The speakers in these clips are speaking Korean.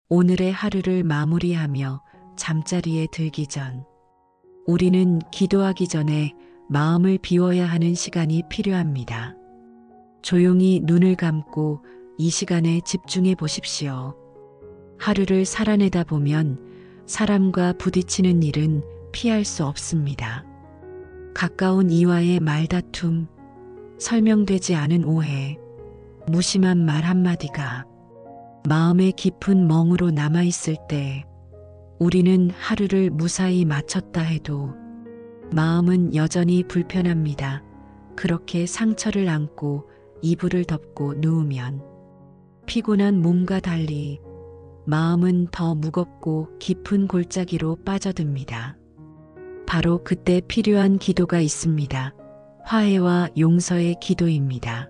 오늘의 하루를 마무리하며 잠자리에 들기 전 우리는 기도하기 전에 마음을 비워야 하는 시간이 필요합니다. 조용히 눈을 감고 이 시간에 집중해 보십시오. 하루를 살아내다 보면 사람과 부딪히는 일은 피할 수 없습니다. 가까운 이와의 말다툼, 설명되지 않은 오해, 무심한 말 한마디가 마음의 깊은 멍으로 남아있을 때 우리는 하루를 무사히 마쳤다 해도 마음은 여전히 불편합니다. 그렇게 상처를 안고 이불을 덮고 누우면 피곤한 몸과 달리 마음은 더 무겁고 깊은 골짜기로 빠져듭니다. 바로 그때 필요한 기도가 있습니다. 화해와 용서의 기도입니다.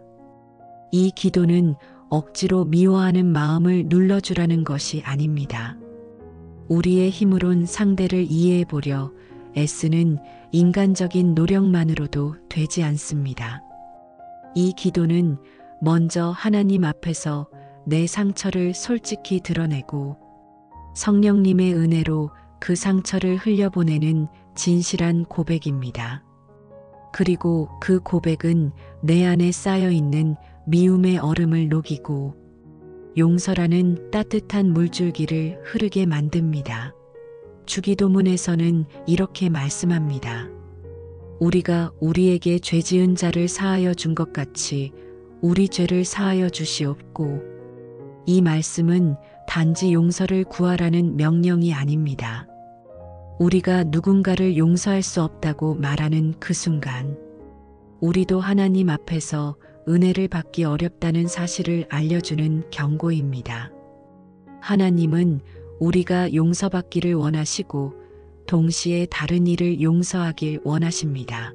이 기도는 억지로 미워하는 마음을 눌러주라는 것이 아닙니다. 우리의 힘으론 상대를 이해해 보려 애쓰는 인간적인 노력만으로도 되지 않습니다. 이 기도는 먼저 하나님 앞에서 내 상처를 솔직히 드러내고 성령님의 은혜로 그 상처를 흘려보내는 진실한 고백입니다. 그리고 그 고백은 내 안에 쌓여있는 미움의 얼음을 녹이고 용서라는 따뜻한 물줄기를 흐르게 만듭니다. 주기도문에서는 이렇게 말씀합니다. 우리가 우리에게 죄 지은 자를 사하여 준 것 같이 우리 죄를 사하여 주시옵고, 이 말씀은 단지 용서를 구하라는 명령이 아닙니다. 우리가 누군가를 용서할 수 없다고 말하는 그 순간 우리도 하나님 앞에서 은혜를 받기 어렵다는 사실을 알려주는 경고입니다. 하나님은 우리가 용서받기를 원하시고 동시에 다른 이를 용서하길 원하십니다.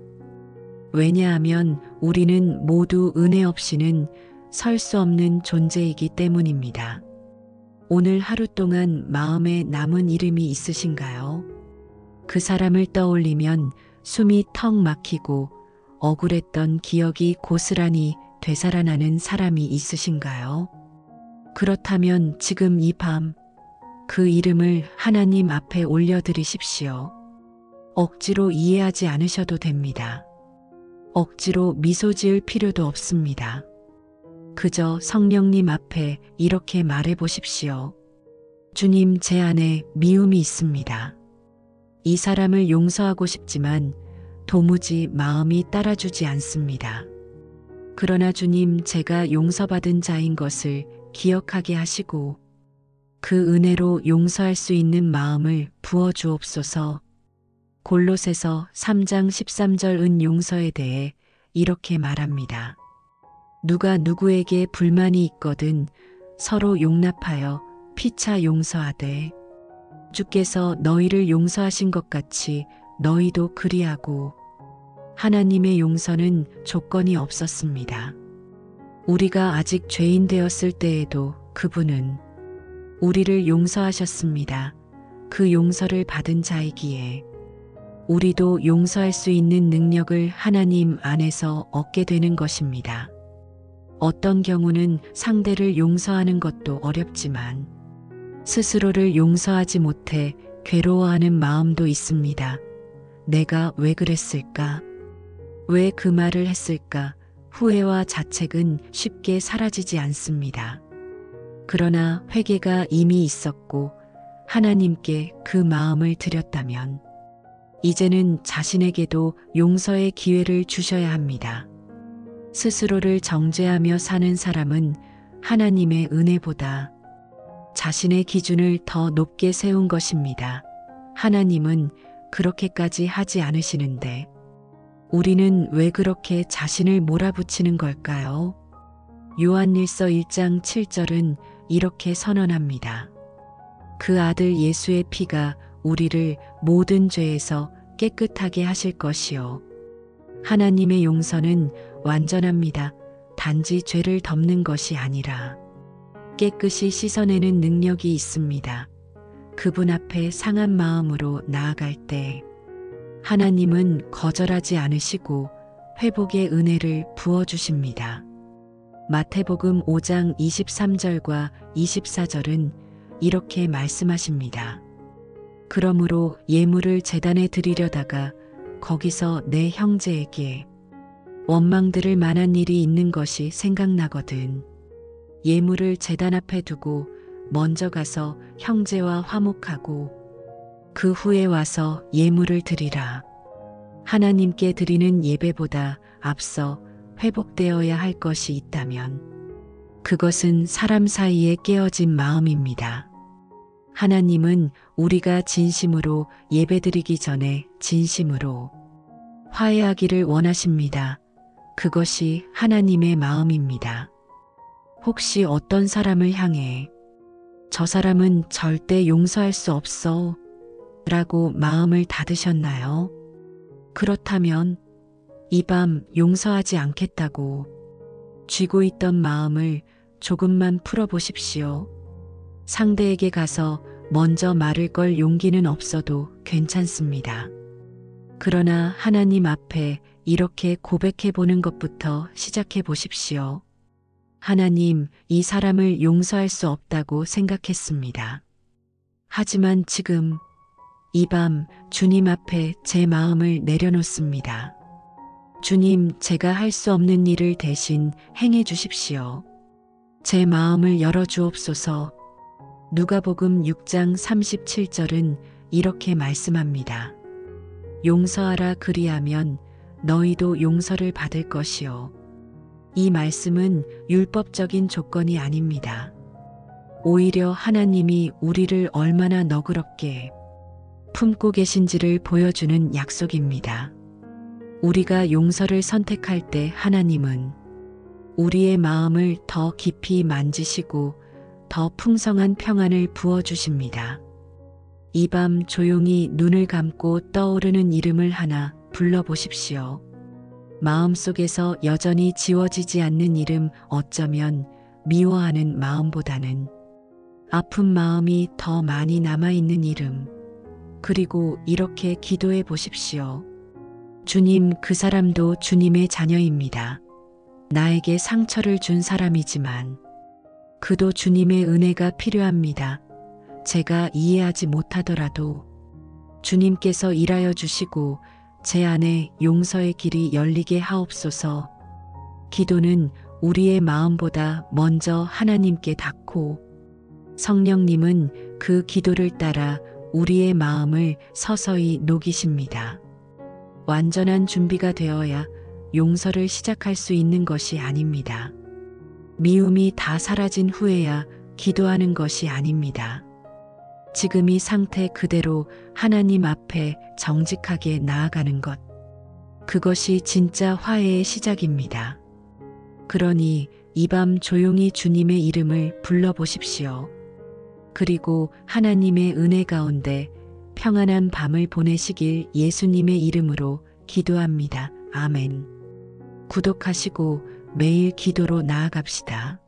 왜냐하면 우리는 모두 은혜 없이는 설 수 없는 존재이기 때문입니다. 오늘 하루 동안 마음에 남은 이름이 있으신가요? 그 사람을 떠올리면 숨이 턱 막히고 억울했던 기억이 고스란히 되살아나는 사람이 있으신가요? 그렇다면 지금 이 밤 그 이름을 하나님 앞에 올려드리십시오. 억지로 이해하지 않으셔도 됩니다. 억지로 미소 지을 필요도 없습니다. 그저 성령님 앞에 이렇게 말해 보십시오. 주님, 제 안에 미움이 있습니다. 이 사람을 용서하고 싶지만 도무지 마음이 따라주지 않습니다. 그러나 주님, 제가 용서받은 자인 것을 기억하게 하시고 그 은혜로 용서할 수 있는 마음을 부어주옵소서. 골로새서 3장 13절 은 용서에 대해 이렇게 말합니다. 누가 누구에게 불만이 있거든 서로 용납하여 피차 용서하되 주께서 너희를 용서하신 것 같이 너희도 그리하고. 하나님의 용서는 조건이 없었습니다. 우리가 아직 죄인 되었을 때에도 그분은 우리를 용서하셨습니다. 그 용서를 받은 자이기에 우리도 용서할 수 있는 능력을 하나님 안에서 얻게 되는 것입니다. 어떤 경우는 상대를 용서하는 것도 어렵지만 스스로를 용서하지 못해 괴로워하는 마음도 있습니다. 내가 왜 그랬을까? 왜 그 말을 했을까? 후회와 자책은 쉽게 사라지지 않습니다. 그러나 회개가 이미 있었고 하나님께 그 마음을 드렸다면 이제는 자신에게도 용서의 기회를 주셔야 합니다. 스스로를 정죄하며 사는 사람은 하나님의 은혜보다 자신의 기준을 더 높게 세운 것입니다. 하나님은 그렇게까지 하지 않으시는데 우리는 왜 그렇게 자신을 몰아붙이는 걸까요? 요한일서 1장 7절은 이렇게 선언합니다. 그 아들 예수의 피가 우리를 모든 죄에서 깨끗하게 하실 것이요. 하나님의 용서는 완전합니다. 단지 죄를 덮는 것이 아니라 깨끗이 씻어내는 능력이 있습니다. 그분 앞에 상한 마음으로 나아갈 때 하나님은 거절하지 않으시고 회복의 은혜를 부어주십니다. 마태복음 5장 23절과 24절은 이렇게 말씀하십니다. 그러므로 예물을 제단에 드리려다가 거기서 내 형제에게 원망 들을 만한 일이 있는 것이 생각나거든. 예물을 제단 앞에 두고 먼저 가서 형제와 화목하고 그 후에 와서 예물을 드리라. 하나님께 드리는 예배보다 앞서 회복되어야 할 것이 있다면 그것은 사람 사이에 깨어진 마음입니다. 하나님은 우리가 진심으로 예배드리기 전에 진심으로 화해하기를 원하십니다. 그것이 하나님의 마음입니다. 혹시 어떤 사람을 향해 저 사람은 절대 용서할 수 없어 라고 마음을 닫으셨나요? 그렇다면 이 밤 용서하지 않겠다고 쥐고 있던 마음을 조금만 풀어보십시오. 상대에게 가서 먼저 말을 걸 용기는 없어도 괜찮습니다. 그러나 하나님 앞에 이렇게 고백해 보는 것부터 시작해 보십시오. 하나님, 이 사람을 용서할 수 없다고 생각했습니다. 하지만 지금 이 밤 주님 앞에 제 마음을 내려놓습니다. 주님, 제가 할 수 없는 일을 대신 행해 주십시오. 제 마음을 열어 주옵소서. 누가복음 6장 37절은 이렇게 말씀합니다. 용서하라 그리하면 너희도 용서를 받을 것이요. 이 말씀은 율법적인 조건이 아닙니다. 오히려 하나님이 우리를 얼마나 너그럽게 품고 계신지를 보여주는 약속입니다. 우리가 용서를 선택할 때 하나님은 우리의 마음을 더 깊이 만지시고 더 풍성한 평안을 부어주십니다. 이 밤 조용히 눈을 감고 떠오르는 이름을 하나 불러보십시오. 마음속에서 여전히 지워지지 않는 이름, 어쩌면 미워하는 마음보다는 아픈 마음이 더 많이 남아있는 이름. 그리고 이렇게 기도해 보십시오. 주님, 그 사람도 주님의 자녀입니다. 나에게 상처를 준 사람이지만 그도 주님의 은혜가 필요합니다. 제가 이해하지 못하더라도 주님께서 일하여 주시고 제 안에 용서의 길이 열리게 하옵소서. 기도는 우리의 마음보다 먼저 하나님께 닿고 성령님은 그 기도를 따라 우리의 마음을 서서히 녹이십니다. 완전한 준비가 되어야 용서를 시작할 수 있는 것이 아닙니다. 미움이 다 사라진 후에야 기도하는 것이 아닙니다. 지금 이 상태 그대로 하나님 앞에 정직하게 나아가는 것. 그것이 진짜 화해의 시작입니다. 그러니 이 밤 조용히 주님의 이름을 불러보십시오. 그리고 하나님의 은혜 가운데 평안한 밤을 보내시길 예수님의 이름으로 기도합니다. 아멘. 구독하시고 매일 기도로 나아갑시다.